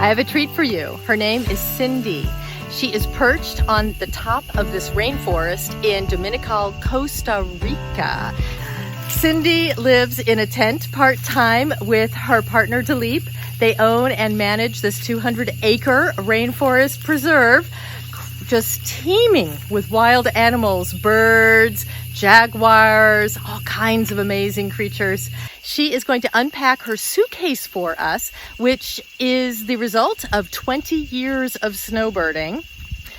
I have a treat for you. Her name is Cindy. She is perched on the top of this rainforest in Dominical, Costa Rica. Cindy lives in a tent part-time with her partner Dilip. They own and manage this 200-acre rainforest preserve, just teeming with wild animals, birds, jaguars, all kinds of amazing creatures. She is going to unpack her suitcase for us, which is the result of 20 years of snowbirding.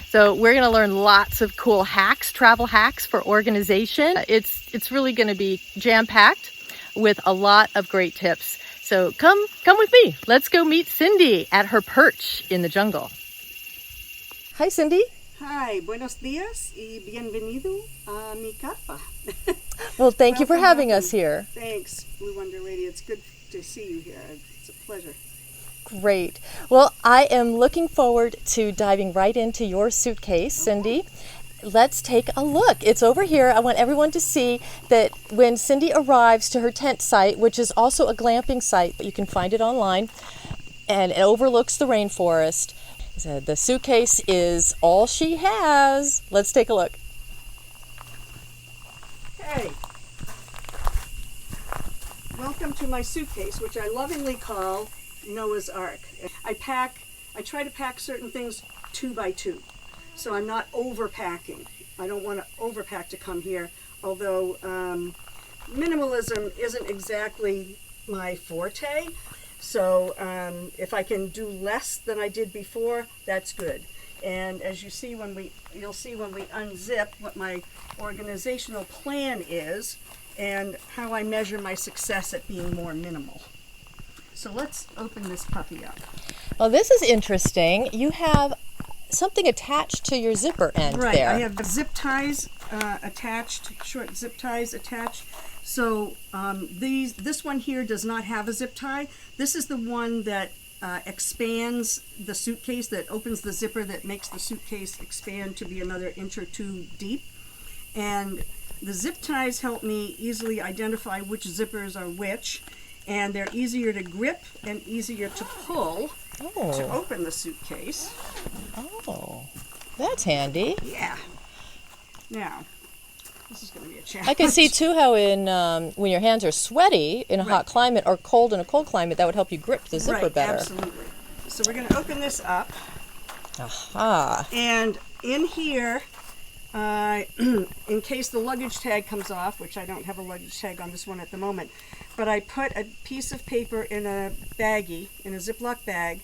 So we're going to learn lots of cool hacks, travel hacks for organization. It's really going to be jam-packed with a lot of great tips. So come with me. Let's go meet Cindy at her perch in the jungle. Hi, Cindy. Hi, buenos dias y bienvenido a mi carpa. Well, thank you for having us here. Thanks, Blue Wonder Lady. It's good to see you here. It's a pleasure. Great. Well, I am looking forward to diving right into your suitcase, Cindy. Let's take a look. It's over here. I want everyone to see that when Cindy arrives to her tent site, which is also a glamping site, but you can find it online, and it overlooks the rainforest. So the suitcase is all she has. Let's take a look. Hey, welcome to my suitcase, which I lovingly call Noah's Ark. I try to pack certain things 2 by 2, so I'm not overpacking. I don't want to overpack to come here, although minimalism isn't exactly my forte. So if I can do less than I did before, that's good. And as you see you'll see when we unzip what my organizational plan is and how I measure my success at being more minimal. So let's open this puppy up. Well, this is interesting. You have something attached to your zipper end right, there. I have zip ties attached, short zip ties attached. So this one here does not have a zip tie. This is the one that expands the suitcase, that opens the zipper, that makes the suitcase expand to be another inch or 2 deep. And the zip ties help me easily identify which zippers are which, and they're easier to grip and easier to pull to open the suitcase. Oh, that's handy. Yeah. Now, this is going to be a challenge. I can see too how in when your hands are sweaty in a hot climate or cold in a cold climate, that would help you grip the zipper better. Absolutely. So we're going to open this up. Aha. And in here, in case the luggage tag comes off, which I don't have a luggage tag on this one at the moment, but I put a piece of paper in a baggie, in a Ziploc bag,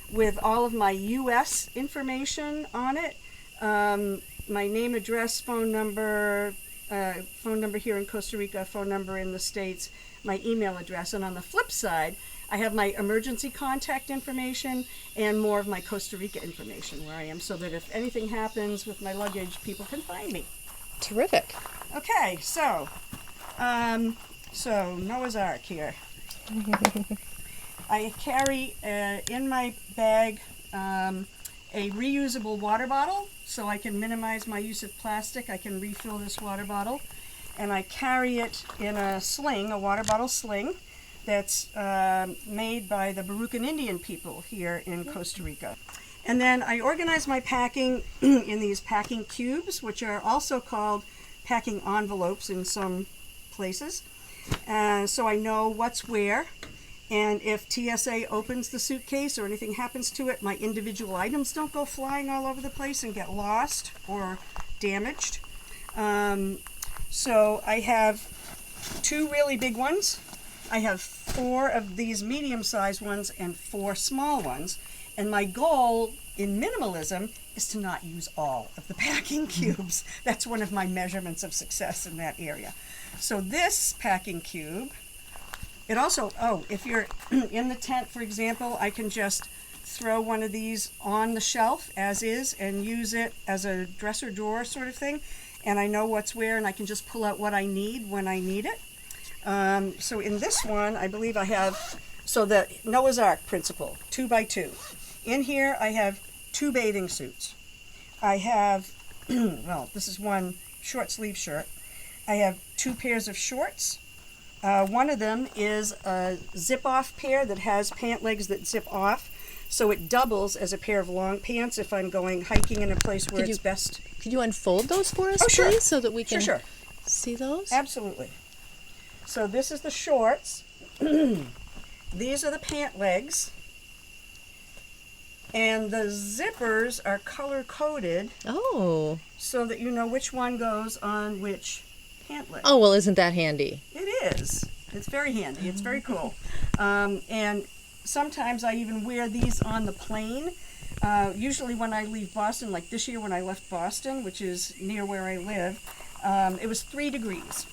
with all of my U.S. information on it, my name, address, phone number here in Costa Rica, phone number in the States, my email address. And on the flip side, I have my emergency contact information and more of my Costa Rica information where I am, so that if anything happens with my luggage, people can find me. Terrific. Okay, so Noah's Ark here. I carry in my bag a reusable water bottle, so I can minimize my use of plastic. I can refill this water bottle, and I carry it in a sling, a water bottle sling, that's made by the Barucan Indian people here in Costa Rica. And then I organize my packing in these packing cubes, which are also called packing envelopes in some places. So I know what's where. And if TSA opens the suitcase or anything happens to it, my individual items don't go flying all over the place and get lost or damaged. So I have 2 really big ones. I have 4 of these medium-sized ones and 4 small ones. And my goal in minimalism is to not use all of the packing cubes. That's one of my measurements of success in that area. So this packing cube, it also, if you're in the tent, for example, I can just throw one of these on the shelf as is and use it as a dresser drawer sort of thing. And I know what's where, and I can just pull out what I need when I need it. So in this one, I believe I have, so the Noah's Ark principle, 2 by 2. In here, I have 2 bathing suits. I have, well, this is one short sleeve shirt. I have 2 pairs of shorts. One of them is a zip-off pair that has pant legs that zip off. So it doubles as a pair of long pants if I'm going hiking in a place where it's best. Could you unfold those for us, sure. please, so that we can Sure. see those? Absolutely. So this is the shorts. These are the pant legs. And the zippers are color-coded. Oh. So that you know which one goes on which pant leg. Oh, well, isn't that handy? It is. It's very handy. It's very cool. And sometimes I even wear these on the plane. Usually when I leave Boston, like this year when I left Boston, which is near where I live, it was 3 degrees.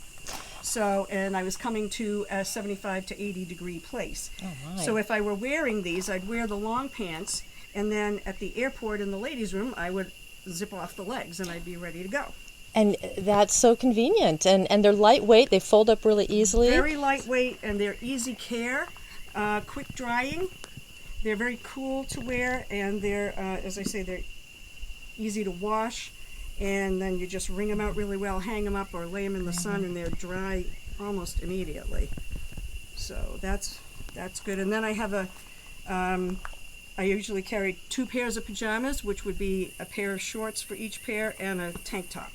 So, and I was coming to a 75 to 80 degree place. Oh, my. So if I were wearing these, I'd wear the long pants, and then at the airport in the ladies' room, I would zip off the legs and I'd be ready to go. And that's so convenient. And they're lightweight. They fold up really easily. Very lightweight, and they're easy care, quick drying. They're very cool to wear, and they're, as I say, they're easy to wash. And then you just wring them out really well, hang them up, or lay them in the sun, and they're dry almost immediately. So that's good. And then I have I usually carry 2 pairs of pajamas, which would be a pair of shorts for each pair and a tank top.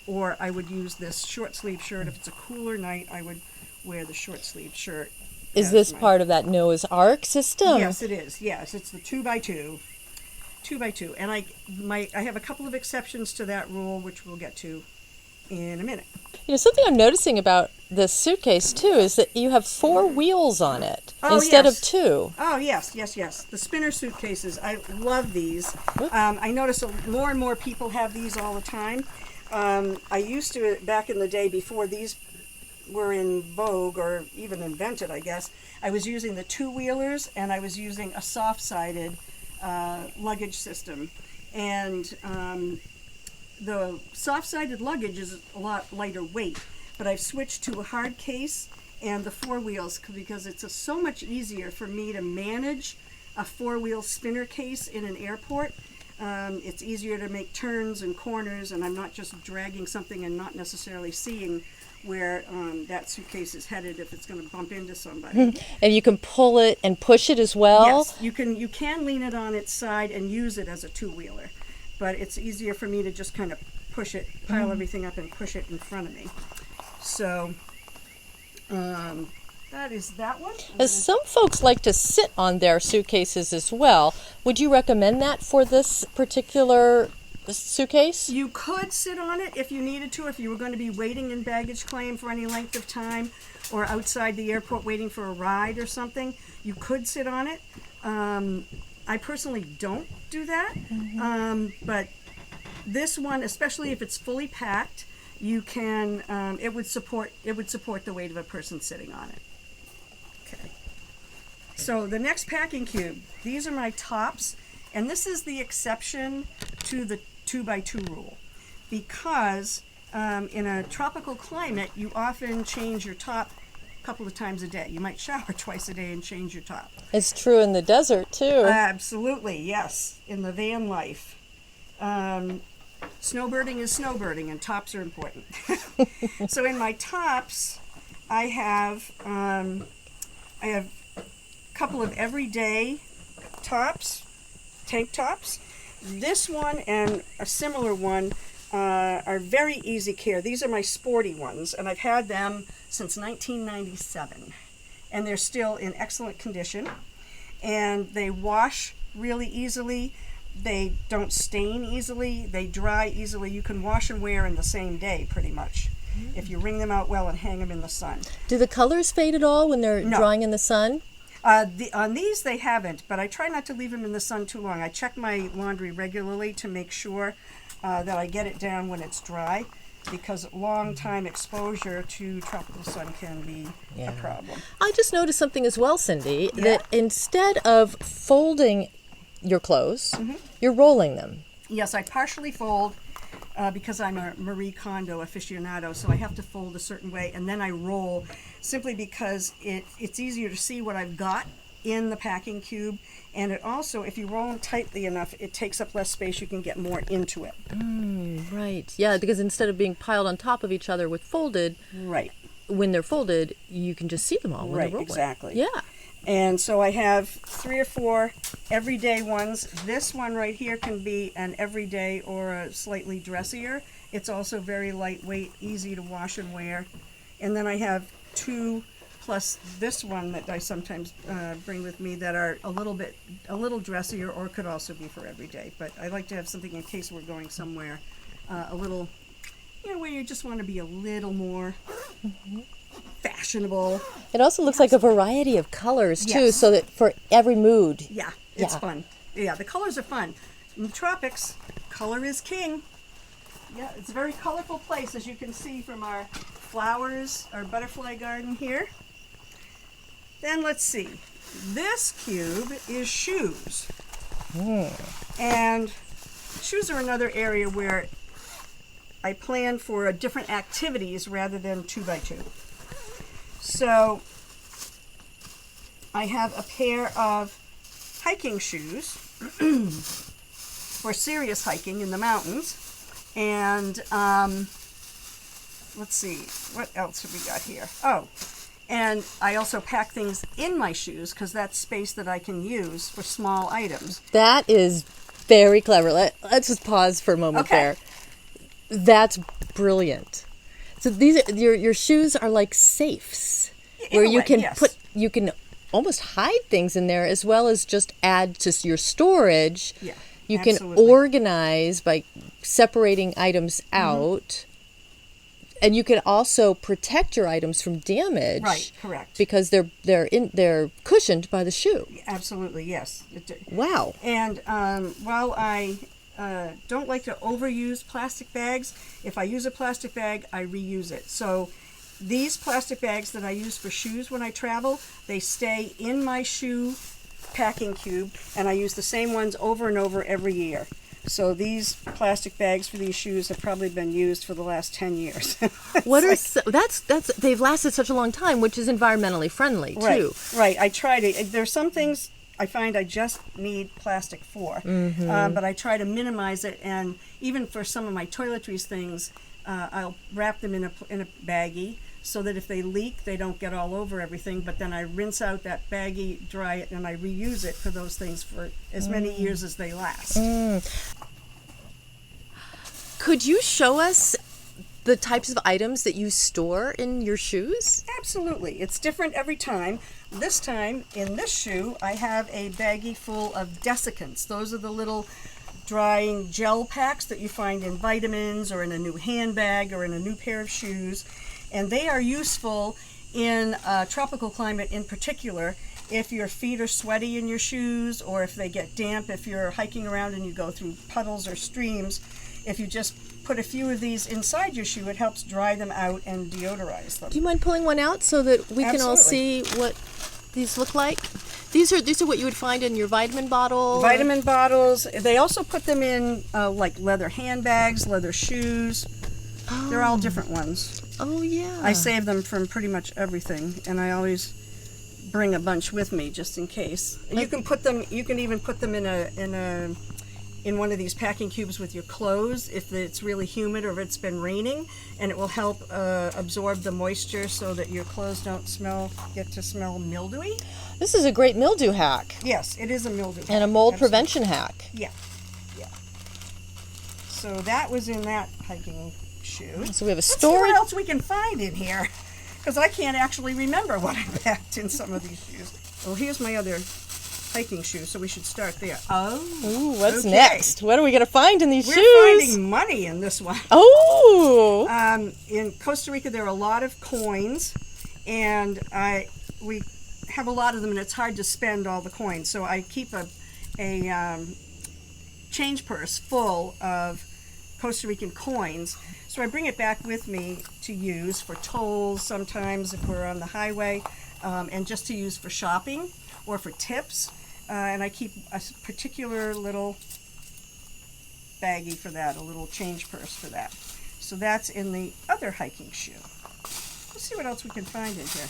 Or I would use this short sleeve shirt. If it's a cooler night, I would wear the short sleeve shirt. Is this part of that Noah's Ark system? Yes, it is. Yes, it's the 2x2. 2x2. And I have a couple of exceptions to that rule, which we'll get to in a minute. You know, something I'm noticing about this suitcase, too, is that you have 4 wheels on it instead of 2. Oh, yes. The spinner suitcases. I love these. I notice more and more people have these all the time. I used to, back in the day before these were in vogue or even invented, I guess, I was using the 2-wheelers, and I was using a soft-sided luggage system. And the soft-sided luggage is a lot lighter weight, but I've switched to a hard case and the 4 wheels because it's so much easier for me to manage a 4-wheel spinner case in an airport. It's easier to make turns and corners, and I'm not just dragging something and not necessarily seeing where that suitcase is headed if it's going to bump into somebody. And you can pull it and push it as well? Yes, you can lean it on its side and use it as a 2-wheeler, but it's easier for me to just kind of push it, pile everything up and push it in front of me. So that is that one. As some folks like to sit on their suitcases as well, would you recommend that for this particular suitcase? You could sit on it if you needed to, if you were going to be waiting in baggage claim for any length of time or outside the airport waiting for a ride or something. You could sit on it. I personally don't do that, but this one, especially if it's fully packed, you can. It would support the weight of a person sitting on it. Okay. So the next packing cube. These are my tops, and this is the exception to the 2x2 rule, because in a tropical climate, you often change your top a couple of times a day. You might shower twice a day and change your top. It's true in the desert, too. Absolutely, yes. In the van life. Snowbirding is snowbirding, and tops are important. So in my tops, I have a couple of everyday tops, tank tops. This one and a similar one are very easy care. These are my sporty ones, and I've had them since 1997. And they're still in excellent condition. And they wash really easily. They don't stain easily. They dry easily. You can wash and wear in the same day, pretty much, if you wring them out well and hang them in the sun. Do the colors fade at all when they're drying in the sun? On these, they haven't, but I try not to leave them in the sun too long. I check my laundry regularly to make sure that I get it down when it's dry, because long time exposure to tropical sun can be a problem. I just noticed something as well, Cindy, that instead of folding your clothes, you're rolling them. Yes, I partially fold because I'm a Marie Kondo aficionado, so I have to fold a certain way, and then I roll, simply because it's easier to see what I've got in the packing cube, and it also, if you roll them tightly enough, it takes up less space. You can get more into it. Right. Yeah, because instead of being piled on top of each other with folded, right, when they're folded, you can just see them all when they're rolling. Exactly. Yeah. And so I have 3 or 4 everyday ones. This one right here can be an everyday or a slightly dressier. It's also very lightweight, easy to wash and wear. And then I have 2 plus this one that I sometimes bring with me that are a little dressier, or could also be for everyday. But I like to have something in case we're going somewhere a little, where you just want to be a little more fashionable. It also looks like a variety of colors too, Yes. so that for every mood. Yeah, it's fun. Yeah, the colors are fun. In the tropics, color is king. Yeah, it's a very colorful place, as you can see from our flowers, our butterfly garden here. Then let's see. This cube is shoes. And shoes are another area where I plan for different activities rather than 2x2. So I have a pair of hiking shoes for serious hiking in the mountains. And let's see, what else have we got here? Oh, and I also pack things in my shoes because that's space that I can use for small items. That is very clever. Let's just pause for a moment there. That's brilliant. So these are, your shoes are like safes where you can you can almost hide things in there as well as just add to your storage. Yeah. You Absolutely. can organize by separating items out, and you can also protect your items from damage. Right, correct. Because they're cushioned by the shoe. Absolutely, yes. Wow. And while I don't like to overuse plastic bags, if I use a plastic bag, I reuse it. So these plastic bags that I use for shoes when I travel, they stay in my shoe packing cube, and I use the same ones over and over every year. So these plastic bags for these shoes have probably been used for the last 10 years. That's they've lasted such a long time, which is environmentally friendly too. Right. I try to. There's some things I find I just need plastic for, but I try to minimize it. And even for some of my toiletries things, I'll wrap them in a baggie, so that if they leak, they don't get all over everything. But then I rinse out that baggie, dry it, and I reuse it for those things for as many years as they last. Could you show us the types of items that you store in your shoes? Absolutely. It's different every time. This time, in this shoe, I have a baggie full of desiccants. Those are the little drying gel packs that you find in vitamins or in a new handbag or in a new pair of shoes. And they are useful in a tropical climate in particular if your feet are sweaty in your shoes, or if they get damp, if you're hiking around and you go through puddles or streams. If you just put a few of these inside your shoe, it helps dry them out and deodorize them. Do you mind pulling one out so that we can all see what these look like? These are what you would find in your vitamin bottle? Vitamin bottles. They also put them in like leather handbags, leather shoes. Oh. They're all different ones. Oh, yeah. I save them from pretty much everything, and I always bring a bunch with me just in case. You can put them. You can even put them in one of these packing cubes with your clothes if it's really humid or if it's been raining, and it will help absorb the moisture so that your clothes don't get to smell mildewy. This is a great mildew hack. Yes, it is a mildew hack. And a mold prevention hack. Yeah. So that was in that hiking shoe. So we have a Let's see storage. what else we can find in here, because I can't actually remember what I packed in some of these shoes. Well, here's my other hiking shoe, so we should start there. Ooh, what's next? What are we going to find in these shoes? We're finding money in this one. Oh! In Costa Rica, there are a lot of coins, and we have a lot of them, and it's hard to spend all the coins. So I keep a change purse full of Costa Rican coins. So I bring it back with me to use for tolls sometimes if we're on the highway, and just to use for shopping or for tips. And I keep a particular little baggie for that, a little change purse for that. So that's in the other hiking shoe. Let's see what else we can find in here.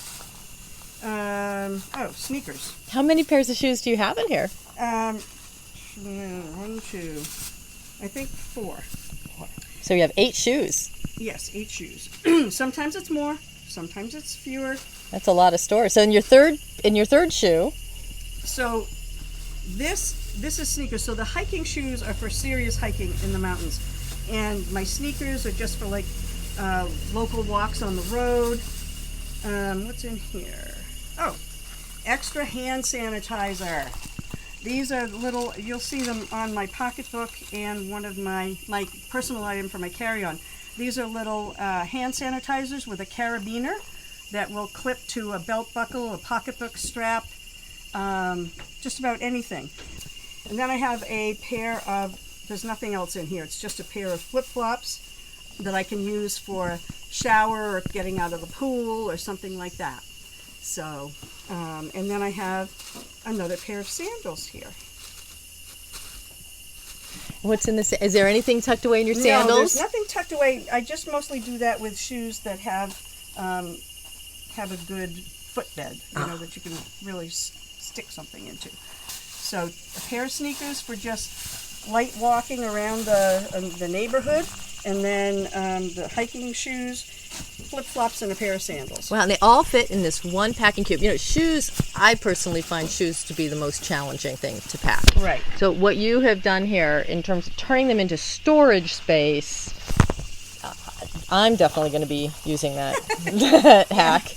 Sneakers. How many pairs of shoes do you have in here? 1, 2, I think 4. So you have 8 shoes. Yes, 8 shoes. Sometimes it's more, sometimes it's fewer. That's a lot of storage. So in your third shoe. So this is sneakers. So the hiking shoes are for serious hiking in the mountains, and my sneakers are just for like local walks on the road. What's in here? Oh, extra hand sanitizer. These are little, you'll see them on my pocketbook and one of my personal item for my carry-on. These are little hand sanitizers with a carabiner that will clip to a belt buckle, a pocketbook strap, just about anything. And then I have a pair of, there's nothing else in here, it's just a pair of flip-flops that I can use for shower or getting out of the pool or something like that. So, and then I have another pair of sandals here. What's in this? Is there anything tucked away in your sandals? No, there's nothing tucked away. I just mostly do that with shoes that have a good footbed, that you can really stick something into. So a pair of sneakers for just light walking around the neighborhood, and then the hiking shoes, flip-flops, and a pair of sandals. Wow, and they all fit in this one packing cube. Shoes, I personally find shoes to be the most challenging thing to pack. Right. So what you have done here in terms of turning them into storage space, I'm definitely going to be using that hack.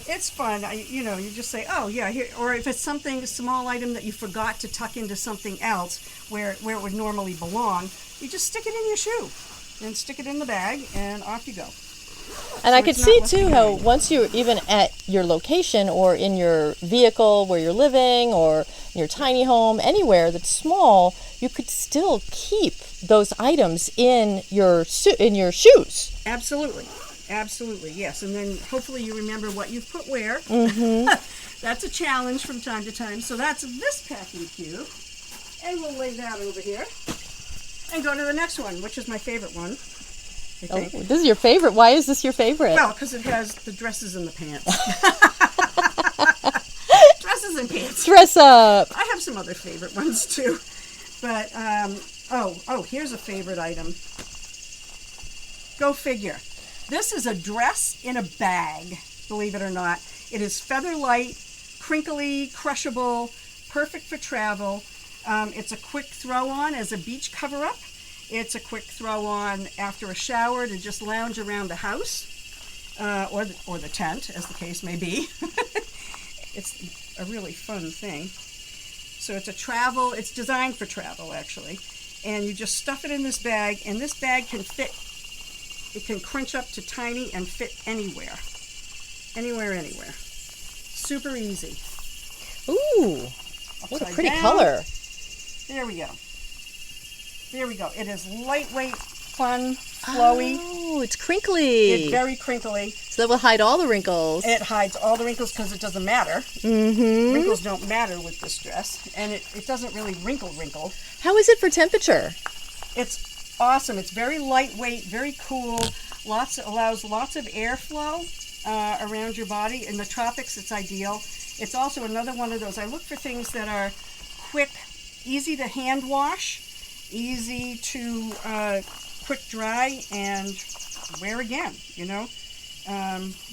It's fun. You just say, oh yeah, here, or if it's a small item that you forgot to tuck into something else where it would normally belong, you just stick it in your shoe and stick it in the bag and off you go. And I could see too how once you're even at your location or in your vehicle where you're living or in your tiny home, anywhere that's small, you could still keep those items in your shoes. Absolutely, yes. And then hopefully you remember what you've put where. Mm-hmm. That's a challenge from time to time. So that's this packing cube. And we'll lay that over here. And go to the next one, which is my favorite one. Oh, this is your favorite. Why is this your favorite? Well, because it has the dresses and the pants. Dresses and pants. Dress up. I have some other favorite ones too. But, here's a favorite item. Go figure. This is a dress in a bag, believe it or not. It is feather light, crinkly, crushable, perfect for travel. It's a quick throw on as a beach cover-up. It's a quick throw on after a shower to just lounge around the house, or the tent, as the case may be. It's a really fun thing. So it's designed for travel actually. And you just stuff it in this bag, and this bag can fit, it can crunch up to tiny and fit anywhere. Anywhere. Super easy. Ooh, what a pretty down. color. There we go. It is lightweight, fun, flowy. Oh, it's crinkly. It's very crinkly. So that will hide all the wrinkles. It hides all the wrinkles because it doesn't matter. Mm-hmm. Wrinkles don't matter with this dress. And it doesn't really wrinkle. How is it for temperature? It's awesome. It's very lightweight, very cool. Allows lots of airflow around your body. In the tropics, it's ideal. It's also another one of those. I look for things that are quick, easy to hand wash, easy to quick dry and wear again,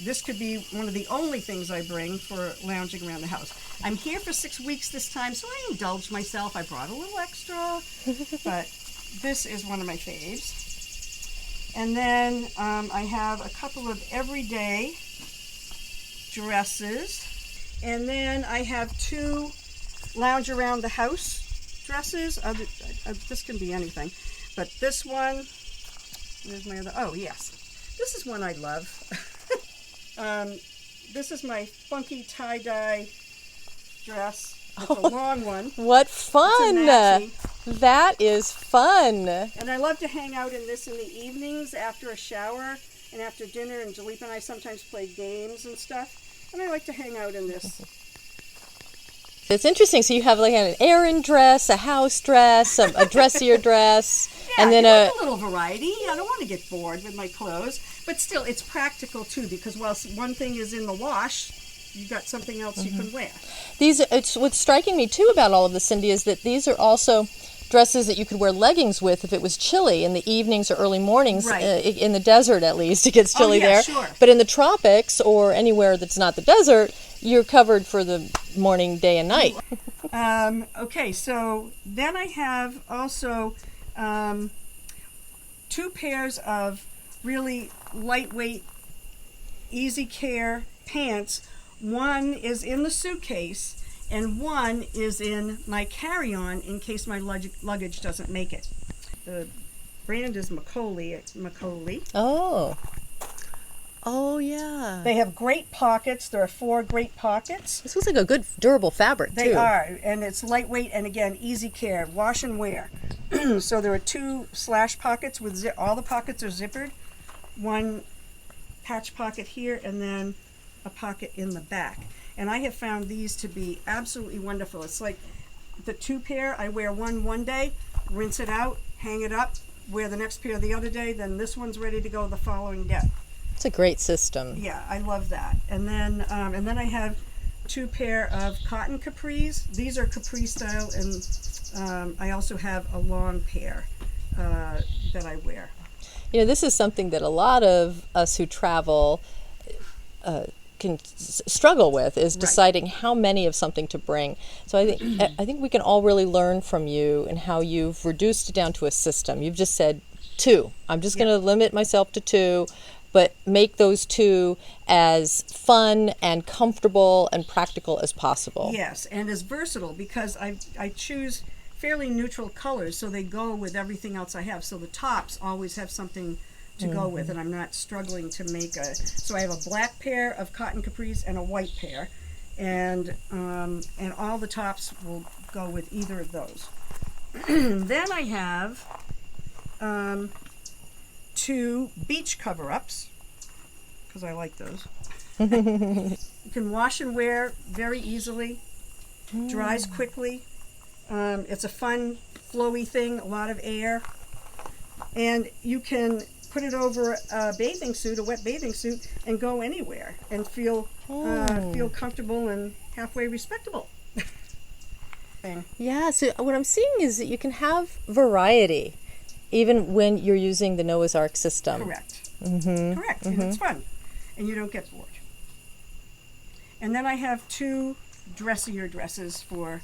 This could be one of the only things I bring for lounging around the house. I'm here for 6 weeks this time, so I indulged myself. I brought a little extra, but this is one of my faves. And then I have a couple of everyday dresses. And then I have 2 lounge around the house dresses. This can be anything, but this one, there's my other, oh yes, this is one I love. This is my funky tie-dye dress. It's a long one. What fun! That is fun. And I love to hang out in this in the evenings after a shower and after dinner, and Jalip and I sometimes play games and stuff, and I like to hang out in this. It's interesting. So you have like an errand dress, a house dress, a dressier dress, Yeah, and then a little variety. I don't want to get bored with my clothes, but still, it's practical too, because while one thing is in the wash, you've got something else you can wear. What's striking me too about all of this, Cindy, is that these are also dresses that you could wear leggings with if it was chilly in the evenings or early mornings. Right. In the desert, at least, it gets chilly yeah, there. sure. But in the tropics or anywhere that's not the desert, you're covered for the morning, day, and night. Okay, so then I have also 2 pairs of really lightweight, easy care pants. One is in the suitcase and one is in my carry-on in case my luggage doesn't make it. The brand is Macaulay. Oh, yeah. They have great pockets. There are 4 great pockets. This looks like a good, durable fabric, too. They are, and it's lightweight and, again, easy care, wash and wear. So there are 2 slash pockets with all the pockets are zippered. 1 patch pocket here and then a pocket in the back. And I have found these to be absolutely wonderful. It's like the 2 pair, I wear one day, rinse it out, hang it up, wear the next pair the other day, then this one's ready to go the following day. It's a great system. Yeah, I love that. And then I have 2 pair of cotton capris. These are capri style, and I also have a long pair that I wear. You know, this is something that a lot of us who travel can struggle with, is deciding how many of something to bring. So I think we can all really learn from you and how you've reduced it down to a system. You've just said 2. I'm just going to limit myself to 2. But make those 2 as fun and comfortable and practical as possible. Yes, and as versatile, because I choose fairly neutral colors so they go with everything else I have. So the tops always have something to go with, and I'm not struggling to make so I have a black pair of cotton capris and a white pair, and all the tops will go with either of those. Then I have 2 beach cover-ups, because I like those. You can wash and wear very easily, dries quickly. It's a fun, flowy thing, a lot of air. And you can put it over a bathing suit, a wet bathing suit, and go anywhere and feel comfortable and halfway respectable. Yeah, so what I'm seeing is that you can have variety even when you're using the Noah's Ark system. Correct. Correct. And it's fun. And you don't get bored. And then I have 2 dressier dresses for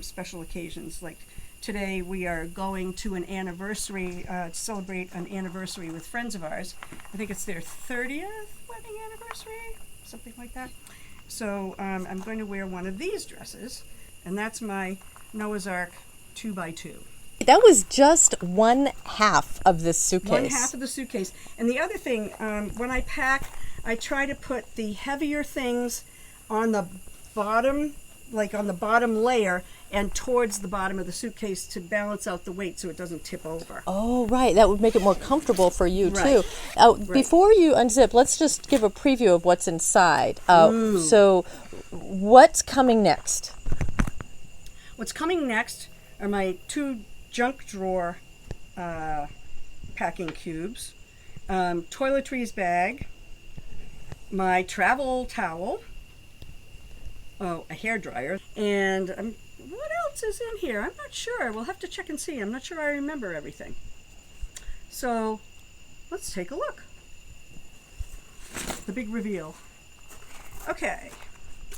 special occasions. Like today we are going to an anniversary, celebrate an anniversary with friends of ours. I think it's their 30th wedding anniversary, something like that. So I'm going to wear one of these dresses, and that's my Noah's Ark 2x2. That was just 1/2 of this suitcase. 1/2 of the suitcase. And the other thing, when I pack, I try to put the heavier things on the bottom, like on the bottom layer, and towards the bottom of the suitcase to balance out the weight so it doesn't tip over. Oh, right. That would make it more comfortable for you, Right. too. Before you unzip, let's just give a preview of what's inside. So what's coming next? What's coming next are my 2 junk drawer packing cubes, toiletries bag, my travel towel, a hair dryer, and what else is in here? I'm not sure. We'll have to check and see. I'm not sure I remember everything. So let's take a look. The big reveal. Okay.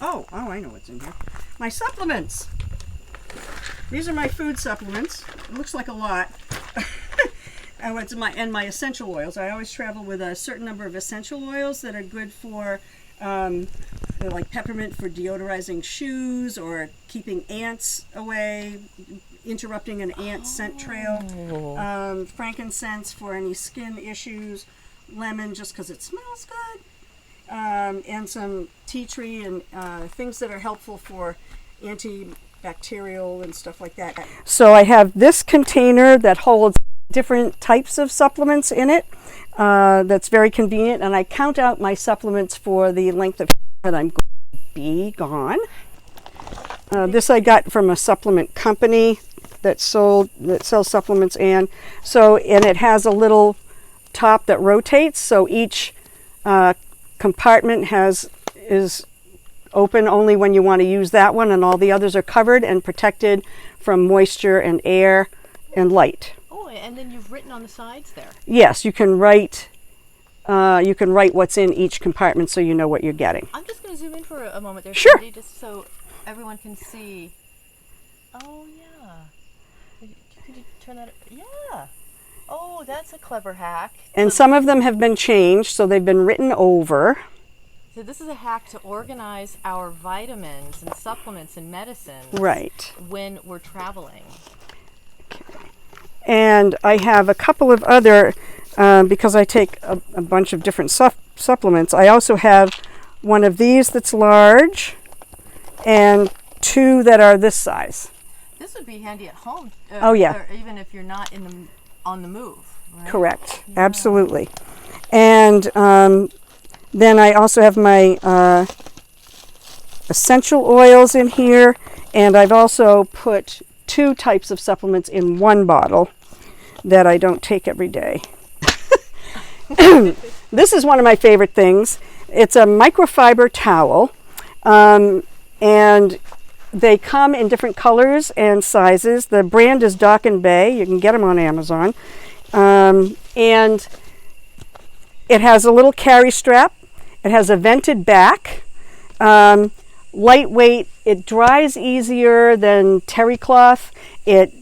Oh, I know what's in here. My supplements. These are my food supplements. It looks like a lot. And my essential oils. I always travel with a certain number of essential oils that are good for, like peppermint for deodorizing shoes or keeping ants away, interrupting an ant scent trail. Frankincense for any skin issues. Lemon just because it smells good. And some tea tree and things that are helpful for antibacterial and stuff like that. So I have this container that holds different types of supplements in it. That's very convenient, and I count out my supplements for the length of that I'm going to be gone. This I got from a supplement company that sells supplements, and it has a little top that rotates, so each compartment is Open only when you want to use that one, and all the others are covered and protected from moisture and air and light. Oh, and then you've written on the sides there. Yes, you can write what's in each compartment so you know what you're getting. I'm just going to zoom in for a moment there, Sure. Cindy, just so everyone can see. Oh, yeah. Could you turn that? Yeah. Oh, that's a clever hack. And some of them have been changed, so they've been written over. So this is a hack to organize our vitamins and supplements and medicines. Right. When we're traveling. And I have a couple of other, because I take a bunch of different supplements, I also have one of these that's large and two that are this size. This would be handy at home. Oh, yeah. Or even if you're not on the move. Right? Correct. Yeah. Absolutely. And then I also have my essential oils in here, and I've also put 2 types of supplements in one bottle that I don't take every day. This is one of my favorite things. It's a microfiber towel, and they come in different colors and sizes. The brand is Dock and Bay. You can get them on Amazon. And it has a little carry strap. It has a vented back. Lightweight. It dries easier than terry cloth. It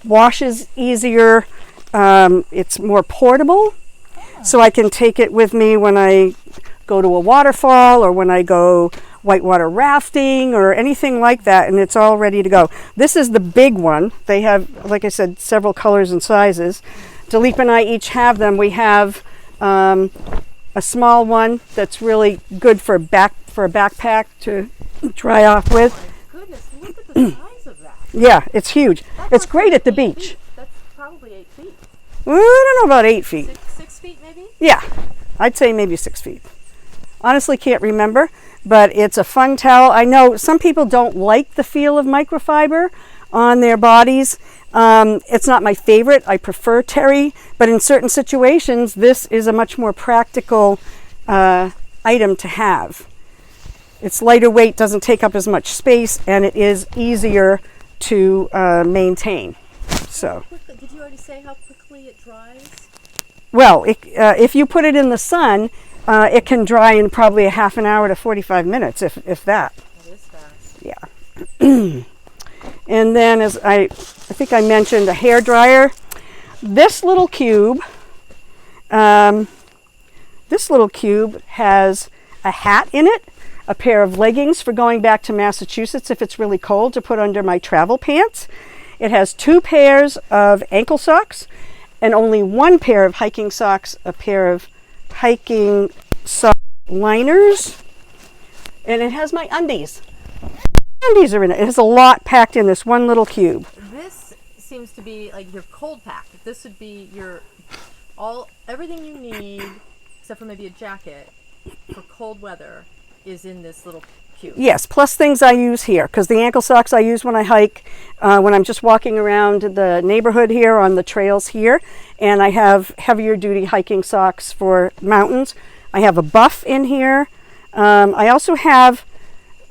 washes easier. It's more portable. So I can take it with me when I go to a waterfall or when I go whitewater rafting or anything like that, and it's all ready to go. This is the big one. They have, like I said, several colors and sizes. Dilip and I each have them. We have a small one that's really good for a backpack to dry off with. Oh my goodness, look at the size of that. Yeah, it's huge. It's great at the beach. Feet. That's probably 8 feet. Well, I don't know about 8 feet. 6 feet maybe? Yeah, I'd say maybe 6 feet. Honestly, can't remember, but it's a fun towel. I know some people don't like the feel of microfiber on their bodies. It's not my favorite. I prefer terry, but in certain situations, this is a much more practical item to have. It's lighter weight, doesn't take up as much space, and it is easier to maintain. So. Did you already say how quickly it dries? Well, if you put it in the sun, it can dry in probably a half an hour to 45 minutes, if that. It is fast. Yeah. And then, as I think I mentioned, a hair dryer. This little cube has a hat in it, a pair of leggings for going back to Massachusetts if it's really cold to put under my travel pants. It has 2 pairs of ankle socks and only 1 pair of hiking socks, a pair of hiking sock liners, and it has my undies. Undies are in it. It has a lot packed in this one little cube. This seems to be like your cold pack. This would be your everything you need, except for maybe a jacket for cold weather, is in this little cube. Yes, plus things I use here, because the ankle socks I use when I hike, when I'm just walking around the neighborhood here on the trails here, and I have heavier duty hiking socks for mountains. I have a buff in here. I also have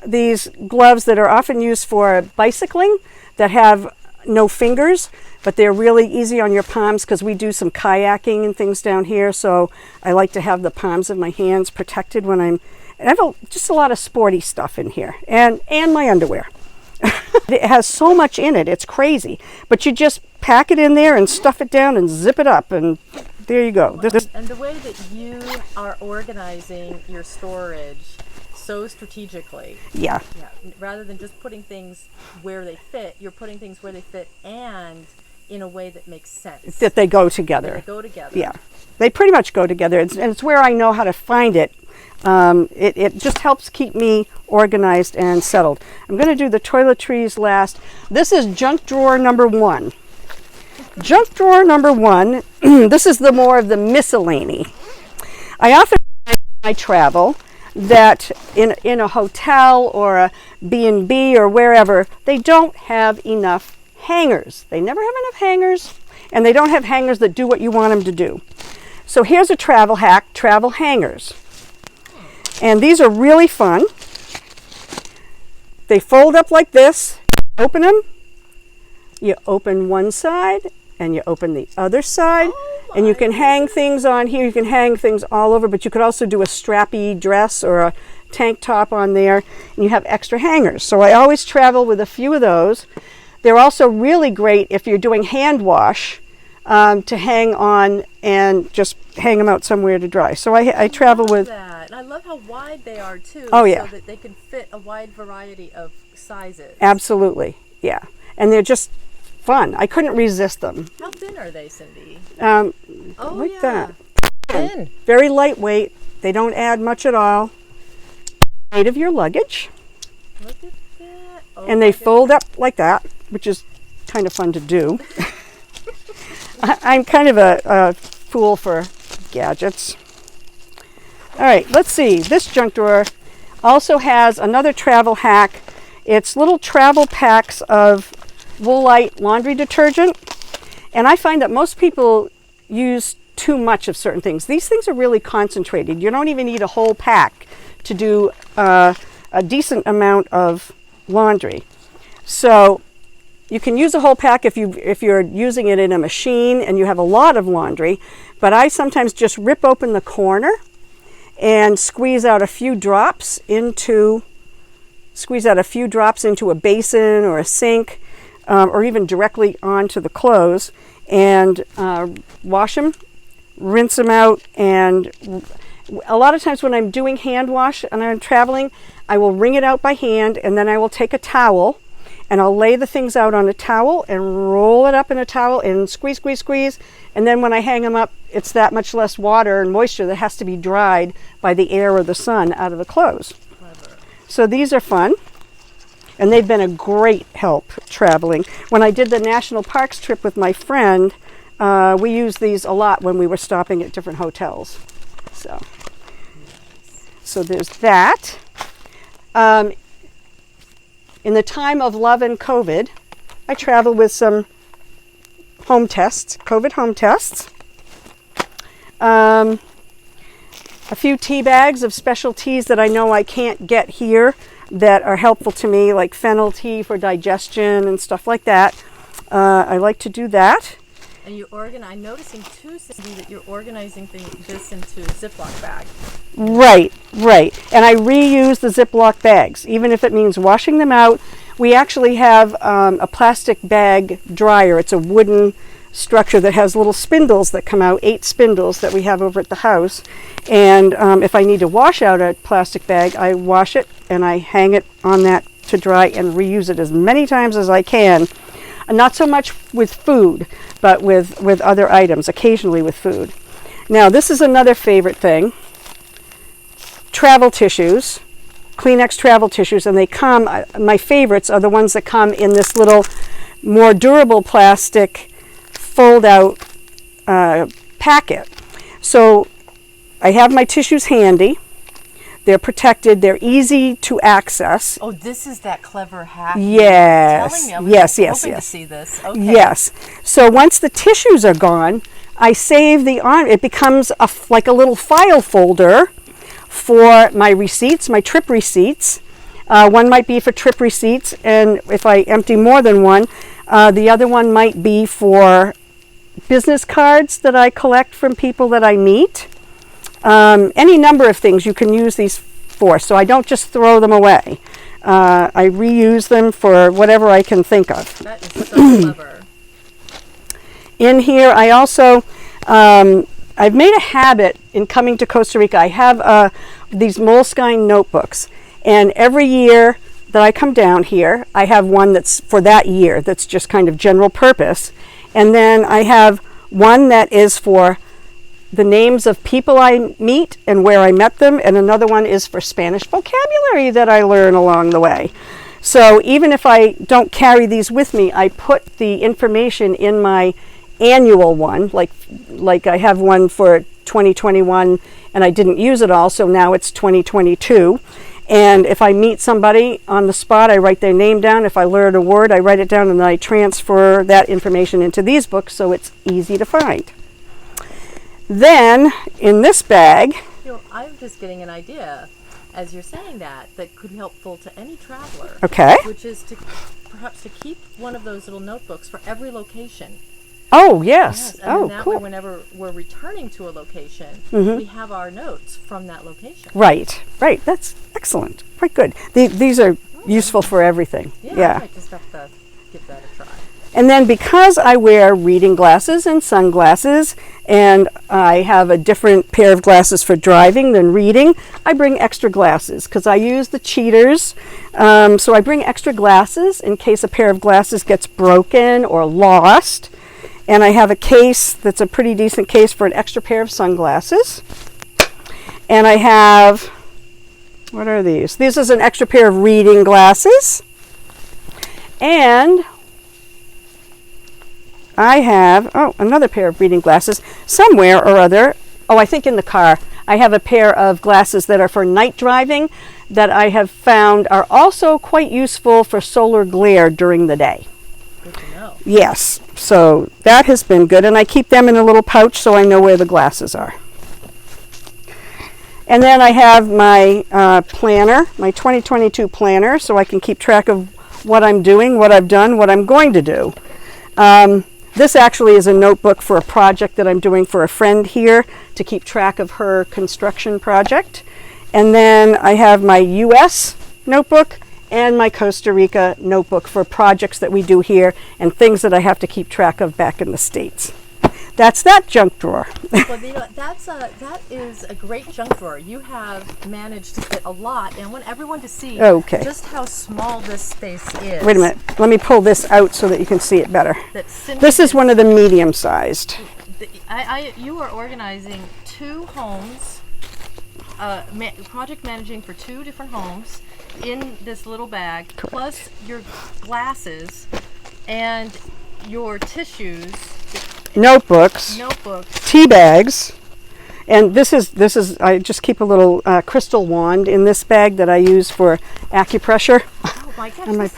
these gloves that are often used for bicycling that have no fingers, but they're really easy on your palms because we do some kayaking and things down here, so I like to have the palms of my hands protected when I have just a lot of sporty stuff in here, and my underwear. It has so much in it, it's crazy, but you just pack it in there and stuff it down and zip it up, and there you go. And the way that you are organizing your storage so strategically. Yeah. Rather than just putting things where they fit, you're putting things where they fit and in a way that makes sense. That they go together. They go together. Yeah. They pretty much go together, and it's where I know how to find it. It just helps keep me organized and settled. I'm going to do the toiletries last. This is junk drawer number 1. Junk drawer number 1, this is the more of the miscellany. I often find when I travel that in a hotel or a B&B or wherever, they don't have enough hangers. They never have enough hangers, and they don't have hangers that do what you want them to do. So here's a travel hack, travel hangers. And these are really fun. they fold up like this. Open them. You open one side and you open the other side. And you can hang things on here. You can hang things all over, but you could also do a strappy dress or a tank top on there, and you have extra hangers. So I always travel with a few of those. They're also really great if you're doing hand wash, to hang on and just hang them out somewhere to dry. So I travel with that. And I love how wide they are too. Oh, yeah. So that they can fit a wide variety of sizes. Absolutely, yeah. And they're just fun. I couldn't resist them. How thin are they, Cindy? Like that. Thin. Very lightweight. They don't add much at all. Weight of your luggage. Look at that. Oh, And they fold up like that, which is kind of fun to do. I'm kind of a fool for gadgets. All right, let's see. This junk drawer also has another travel hack. It's little travel packs of Woolite laundry detergent. And I find that most people use too much of certain things. These things are really concentrated. You don't even need a whole pack to do a decent amount of laundry. So you can use a whole pack if you're using it in a machine and you have a lot of laundry. But I sometimes just rip open the corner and squeeze out a few drops into a basin or a sink, or even directly onto the clothes, and wash them, rinse them out. And a lot of times when I'm doing hand wash and I'm traveling, I will wring it out by hand, and then I will take a towel and I'll lay the things out on a towel and roll it up in a towel and squeeze, squeeze, squeeze. And then when I hang them up, it's that much less water and moisture that has to be dried by the air or the sun out of the clothes. Clever. So these are fun. And they've been a great help traveling. When I did the national parks trip with my friend, we used these a lot when we were stopping at different hotels. So there's that. In the time of love and COVID, I traveled with some home tests, COVID home tests. A few tea bags of special teas that I know I can't get here that are helpful to me, like fennel tea for digestion and stuff like that. I like to do that. And I'm noticing too, Cindy, that you're organizing this into a Ziploc bag. Right. And I reuse the Ziploc bags, even if it means washing them out. We actually have a plastic bag dryer. It's a wooden structure that has little spindles that come out, 8 spindles that we have over at the house. And if I need to wash out a plastic bag, I wash it and I hang it on that to dry and reuse it as many times as I can. Not so much with food, but with other items, occasionally with food. Now, this is another favorite thing. Travel tissues, Kleenex travel tissues, and they come, my favorites are the ones that come in this little more durable plastic fold-out packet. So I have my tissues handy. They're protected. They're easy to access. Oh, this is that clever hack. Yes. Telling me. Yes. To see this. Okay. Yes. So once the tissues are gone, I save it becomes like a little file folder for my receipts, my trip receipts. One might be for trip receipts, and if I empty more than one, the other one might be for business cards that I collect from people that I meet. Any number of things you can use these for, so I don't just throw them away. I reuse them for whatever I can think of. That is so clever. In here, I also, I've made a habit in coming to Costa Rica. I have these Moleskine notebooks, and every year that I come down here, I have one that's for that year, that's just kind of general purpose. And then I have one that is for the names of people I meet and where I met them, and another one is for Spanish vocabulary that I learn along the way. So even if I don't carry these with me, I put the information in my annual one, like I have one for 2021 and I didn't use it all, so now it's 2022. And if I meet somebody on the spot, I write their name down. If I learn a word, I write it down, and then I transfer that information into these books so it's easy to find. Then, in this bag... I'm just getting an idea. as you're saying that could be helpful to any traveler. Okay. Which is to perhaps to keep one of those little notebooks for every location. Oh, yes. And then that way, whenever we're returning to a location, we have our notes from that location. Right. That's excellent. Quite good. These are useful for everything. Yeah. I might just have to give that a try. And then because I wear reading glasses and sunglasses, and I have a different pair of glasses for driving than reading, I bring extra glasses because I use the cheaters. So I bring extra glasses in case a pair of glasses gets broken or lost. And I have a case that's a pretty decent case for an extra pair of sunglasses. And I have, what are these? This is an extra pair of reading glasses. And I have, another pair of reading glasses somewhere or other. Oh, I think in the car. I have a pair of glasses that are for night driving that I have found are also quite useful for solar glare during the day. Good to know. Yes, so that has been good, and I keep them in a little pouch so I know where the glasses are. And then I have my planner, my 2022 planner, so I can keep track of what I'm doing, what I've done, what I'm going to do. This actually is a notebook for a project that I'm doing for a friend here to keep track of her construction project. And then I have my US notebook and my Costa Rica notebook for projects that we do here and things that I have to keep track of back in the States. That's that junk drawer. Well, that is a great junk drawer. You have managed to fit a lot, and I want everyone to see just how small this space is. Wait a minute. Let me pull this out so that you can see it better. This is one of the medium-sized. You are organizing 2 homes, project managing for 2 different homes in this little bag, plus your glasses and your tissues. Notebooks, tea bags, and this is I just keep a little crystal wand in this bag that I use for acupressure. Oh my gosh,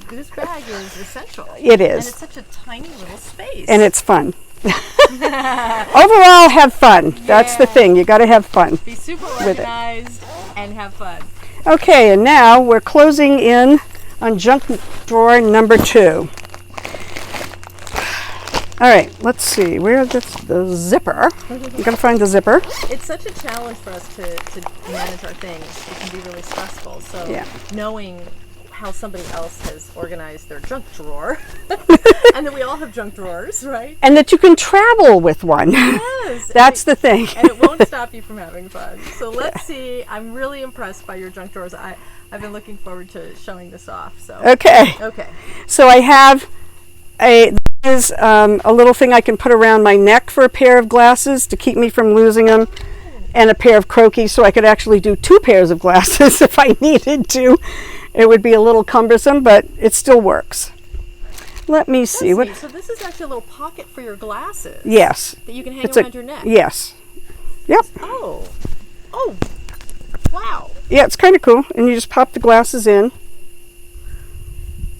this bag is essential. It is. And it's such a tiny little space. And it's fun. Overall, have fun. That's the thing. You got to have fun. Be super organized and have fun. Okay, and now we're closing in on junk drawer number 2. All right, let's see. Where's the zipper? I'm going to find the zipper. It's such a challenge for us to manage our things. It can be really stressful. So knowing how somebody else has organized their junk drawer, and that we all have junk drawers, right? And that you can travel with one. Yes. That's the thing. And it won't stop you from having fun. So let's see. I'm really impressed by your junk drawers. I've been looking forward to showing this off. So Okay. So I have a little thing I can put around my neck for a pair of glasses to keep me from losing them, and a pair of croquis so I could actually do 2 pairs of glasses if I needed to. It would be a little cumbersome, but it still works. Let me see. So this is actually a little pocket for your glasses. Yes. That you can hang around your neck. Yes. Yep. Oh. Wow. Yeah, it's kind of cool. And you just pop the glasses in.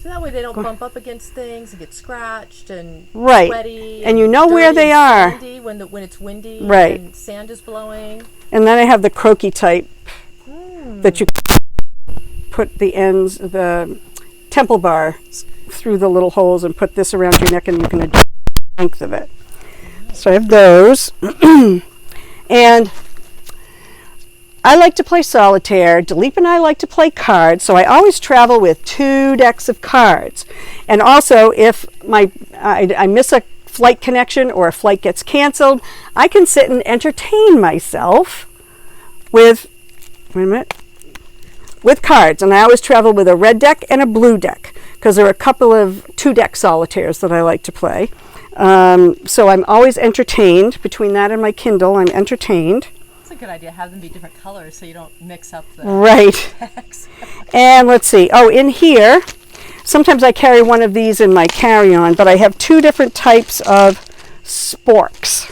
So that way they don't bump up against things and get scratched and right. sweaty. And you know where they are. Sandy when it's windy right. and sand is blowing. And then I have the croquis type that you put the ends, the temple bar through the little holes and put this around your neck and you can adjust the length of it. So I have those. And I like to play solitaire. Dilip and I like to play cards, so I always travel with 2 decks of cards. And also, if I miss a flight connection or a flight gets canceled, I can sit and entertain myself with, with cards. And I always travel with a red deck and a blue deck because there are a couple of 2-deck solitaires that I like to play. So I'm always entertained. Between that and my Kindle, I'm entertained. That's a good idea. Have them be different colors so you don't mix up the decks. And let's see. Oh, in here, sometimes I carry one of these in my carry-on, but I have 2 different types of sporks.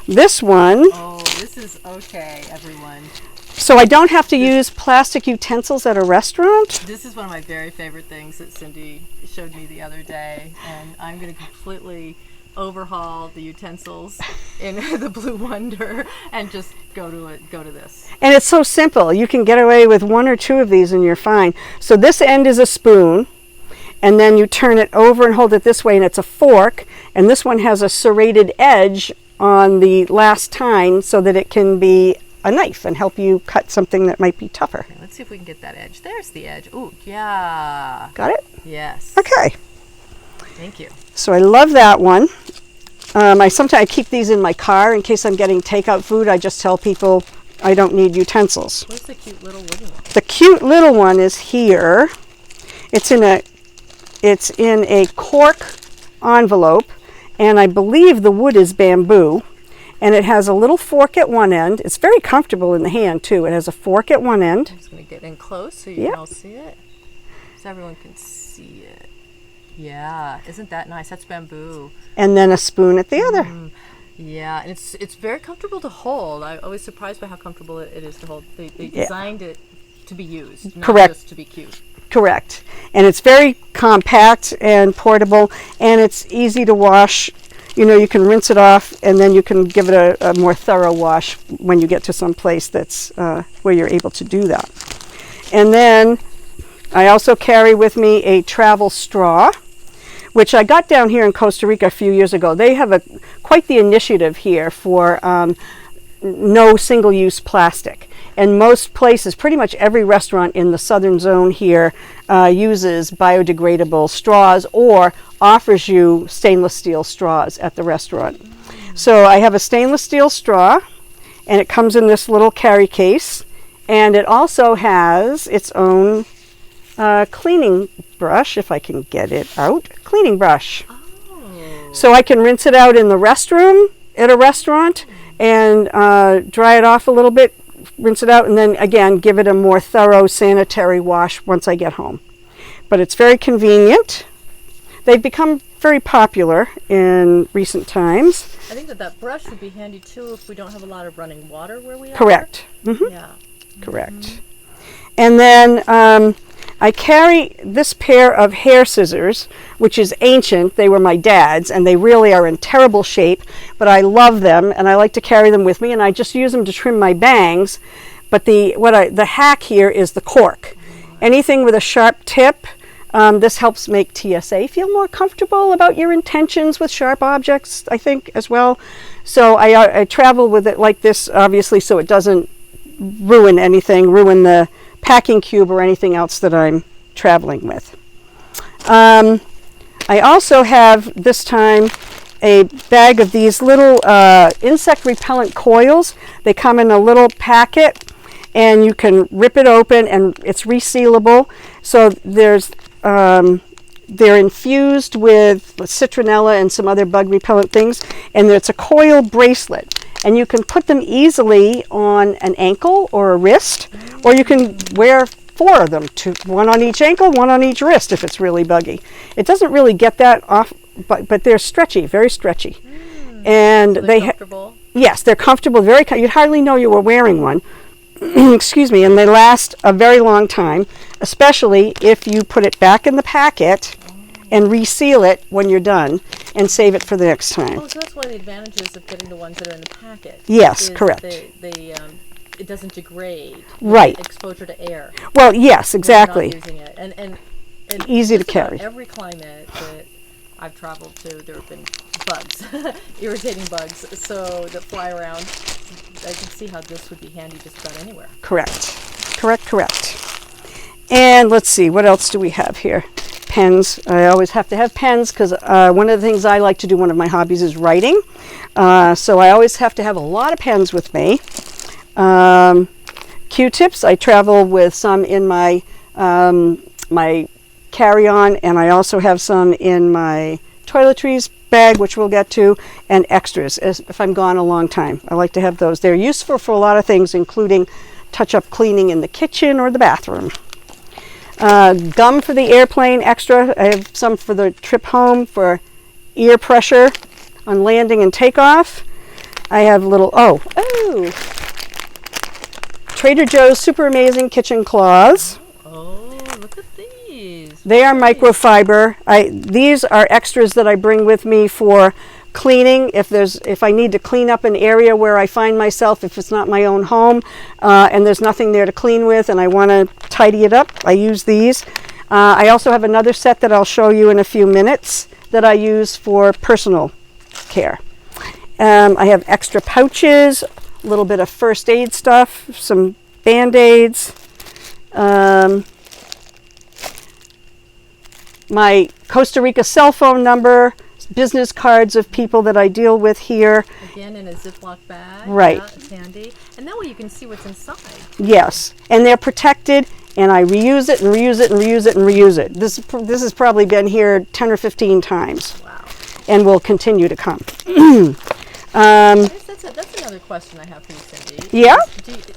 This one. Oh, this is okay, everyone. So I don't have to use plastic utensils at a restaurant. This is one of my very favorite things that Cindy showed me the other day, and I'm going to completely overhaul the utensils in the Blue Wonder and just go to this. And it's so simple. You can get away with 1 or 2 of these and you're fine. So this end is a spoon, and then you turn it over and hold it this way, and it's a fork. And this one has a serrated edge on the last tine so that it can be a knife and help you cut something that might be tougher. Okay, let's see if we can get that edge. There's the edge. Ooh, yeah. Got it? Yes. Okay. Thank you. So I love that one. I keep these in my car in case I'm getting takeout food. I just tell people I don't need utensils. Where's the cute little wooden one? The cute little one is here. It's in a cork envelope, and I believe the wood is bamboo, and it has a little fork at one end. It's very comfortable in the hand too. It has a fork at one end. I'm just going to get in close so you can all see it, so everyone can see it. Yeah, isn't that nice? That's bamboo. And then a spoon at the other. Yeah, and it's very comfortable to hold. I'm always surprised by how comfortable it is to hold. They designed it to be used, not just to be cute. Correct. And it's very compact and portable, and it's easy to wash. You know, you can rinse it off, and then you can give it a more thorough wash when you get to some place that's where you're able to do that. And then I also carry with me a travel straw, which I got down here in Costa Rica a few years ago. They have quite the initiative here for no single-use plastic. And most places, pretty much every restaurant in the southern zone here uses biodegradable straws or offers you stainless steel straws at the restaurant. So I have a stainless steel straw, and it comes in this little carry case. And it also has its own cleaning brush, if I can get it out. Cleaning brush. Oh. So I can rinse it out in the restroom at a restaurant and dry it off a little bit, rinse it out, and then again give it a more thorough sanitary wash once I get home. But it's very convenient. They've become very popular in recent times. I think that brush would be handy too if we don't have a lot of running water where we are. Correct. Mm-hmm. Yeah. Correct. Mm-hmm. And then I carry this pair of hair scissors, which is ancient. They were my dad's, and they really are in terrible shape, but I love them, and I like to carry them with me, and I just use them to trim my bangs. But the hack here is the cork. Anything with a sharp tip, this helps make TSA feel more comfortable about your intentions with sharp objects, I think, as well. So I travel with it like this, obviously, so it doesn't ruin the packing cube or anything else that I'm traveling with. I also have this time a bag of these little insect repellent coils. They come in a little packet, and you can rip it open, and it's resealable. So they're infused with citronella and some other bug repellent things, and it's a coil bracelet. And you can put them easily on an ankle or a wrist, or you can wear 4 of them, one on each ankle, one on each wrist if it's really buggy. It doesn't really get that off, but they're stretchy, very stretchy. And so they're comfortable? Yes, they're comfortable, you'd hardly know you were wearing one. Excuse me, and they last a very long time, especially if you put it back in the packet and reseal it when you're done and save it for the next time. Oh, so that's one of the advantages of getting the ones that are in the packet. Yes, correct. It doesn't degrade. Right. Exposure to air. Well, yes, exactly. Not using it. And easy to carry. Every climate that I've traveled to, there have been bugs, irritating bugs, so that fly around. I can see how this would be handy just about anywhere. Correct. And let's see, what else do we have here? Pens. I always have to have pens because one of the things I like to do, one of my hobbies, is writing. So I always have to have a lot of pens with me. Q-tips. I travel with some in my my carry-on, and I also have some in my toiletries bag, which we'll get to, and extras if I'm gone a long time. I like to have those. They're useful for a lot of things, including touch-up cleaning in the kitchen or the bathroom. Gum for the airplane extra. I have some for the trip home for ear pressure on landing and takeoff. I have little, Trader Joe's super amazing kitchen claws. Oh, look at these. They are microfiber. These are extras that I bring with me for cleaning, if I need to clean up an area where I find myself, if it's not my own home, and there's nothing there to clean with and I want to tidy it up, I use these. I also have another set that I'll show you in a few minutes that I use for personal care. I have extra pouches, a little bit of first aid stuff, some Band-Aids, my Costa Rica cell phone number, business cards of people that I deal with here. Again, in a Ziploc bag. Right. Yeah, it's handy. And that way you can see what's inside. Yes, and they're protected, and I reuse it and reuse it and reuse it and reuse it. This has probably been here 10 or 15 times. Wow. And will continue to come. That's another question I have for you, Cindy. Yeah?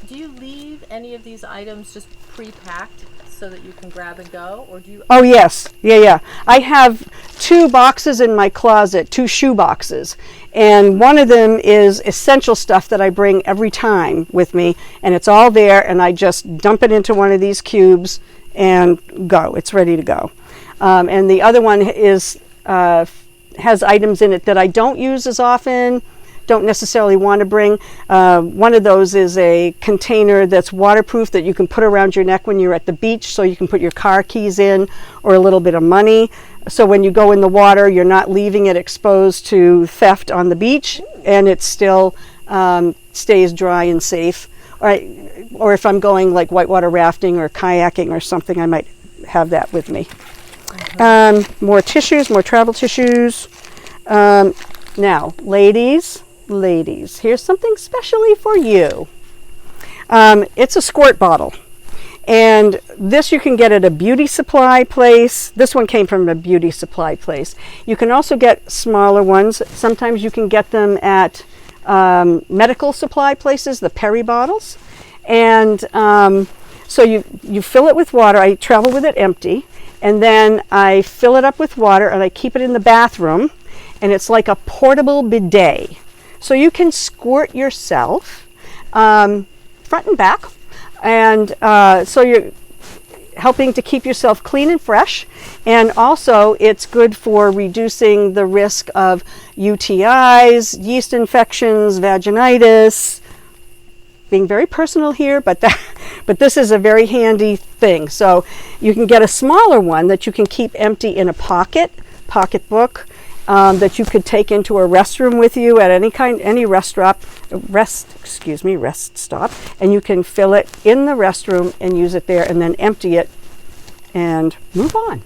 Do you leave any of these items just pre-packed so that you can grab and go, or do you? Oh yes, yeah. I have 2 boxes in my closet, 2 shoe boxes, and one of them is essential stuff that I bring every time with me, and it's all there, and I just dump it into one of these cubes and go. It's ready to go. And the other one is has items in it that I don't use as often, don't necessarily want to bring. One of those is a container that's waterproof that you can put around your neck when you're at the beach, so you can put your car keys in or a little bit of money. So when you go in the water, you're not leaving it exposed to theft on the beach, and it still stays dry and safe. Or if I'm going like whitewater rafting or kayaking or something, I might have that with me. More tissues, more travel tissues. Now, ladies, here's something specially for you. It's a squirt bottle. And this you can get at a beauty supply place. This one came from a beauty supply place. You can also get smaller ones. Sometimes you can get them at medical supply places, the Perry bottles. And so you fill it with water. I travel with it empty. And then I fill it up with water and I keep it in the bathroom. And it's like a portable bidet. So you can squirt yourself front and back. And so you're helping to keep yourself clean and fresh. And also it's good for reducing the risk of UTIs, yeast infections, vaginitis. Being very personal here, but this is a very handy thing. So you can get a smaller one that you can keep empty in a pocketbook, that you could take into a restroom with you at any rest stop, and you can fill it in the restroom and use it there, and then empty it and move on.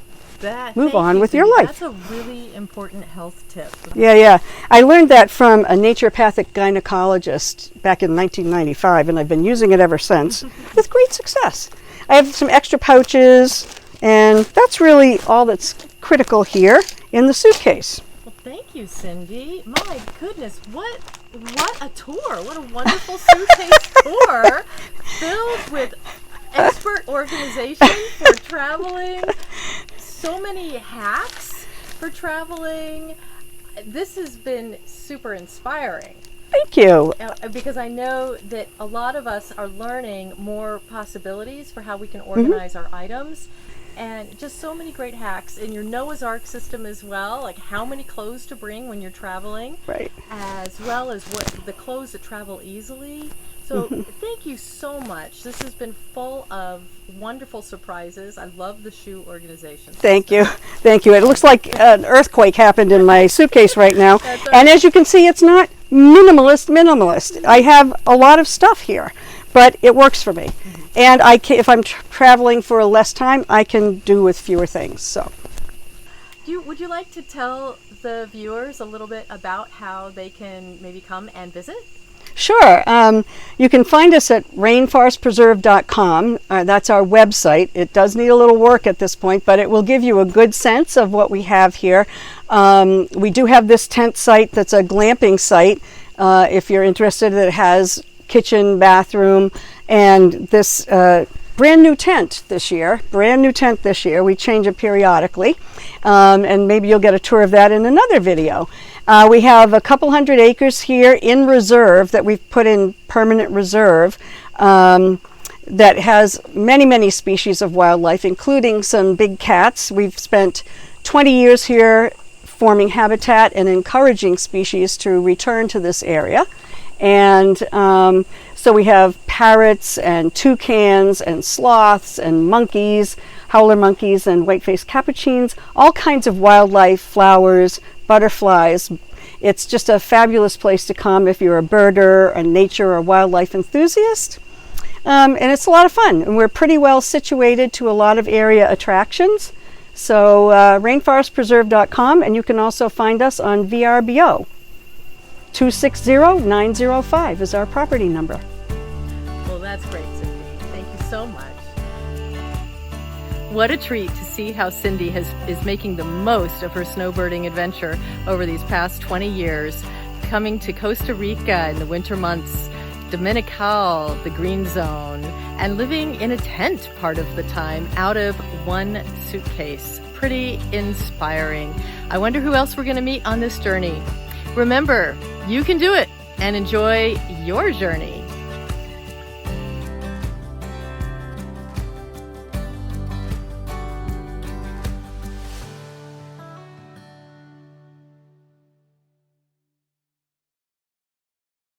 Move on with your life. That's a really important health tip. Yeah. I learned that from a naturopathic gynecologist back in 1995, and I've been using it ever since with great success. I have some extra pouches, and that's really all that's critical here in the suitcase. Well, thank you, Cindy. My goodness, what a tour. What a wonderful suitcase tour filled with expert organization for traveling. So many hacks for traveling. This has been super inspiring. Thank you. Because I know that a lot of us are learning more possibilities for how we can organize our items, and just so many great hacks in your Noah's Ark system as well, like how many clothes to bring when you're traveling, right, as well as what the clothes that travel easily. So thank you so much. This has been full of wonderful surprises. I love the shoe organization. Thank you. It looks like an earthquake happened in my suitcase right now. And as you can see, it's not minimalist. I have a lot of stuff here, but it works for me. And if I'm traveling for less time, I can do with fewer things. So, would you like to tell the viewers a little bit about how they can maybe come and visit? Sure. You can find us at rainforestpreserve.com. That's our website. It does need a little work at this point, but it will give you a good sense of what we have here. We do have this tent site that's a glamping site. If you're interested, it has kitchen, bathroom, and this brand new tent this year. We change it periodically, and maybe you'll get a tour of that in another video. We have a couple hundred acres here in reserve that we've put in permanent reserve, that has many species of wildlife, including some big cats. We've spent 20 years here forming habitat and encouraging species to return to this area. And so we have parrots and toucans and sloths and monkeys, howler monkeys and white-faced capuchins, all kinds of wildlife, flowers, butterflies. It's just a fabulous place to come if you're a birder, a nature or wildlife enthusiast. And it's a lot of fun. And we're pretty well situated to a lot of area attractions. So rainforestpreserve.com, and you can also find us on VRBO. 260-905 is our property number. Well, that's great, Cindy. Thank you so much. What a treat to see how Cindy is making the most of her snowbirding adventure over these past 20 years, coming to Costa Rica in the winter months, Dominical, the green zone, and living in a tent part of the time out of one suitcase. Pretty inspiring. I wonder who else we're going to meet on this journey. Remember, you can do it and enjoy your journey.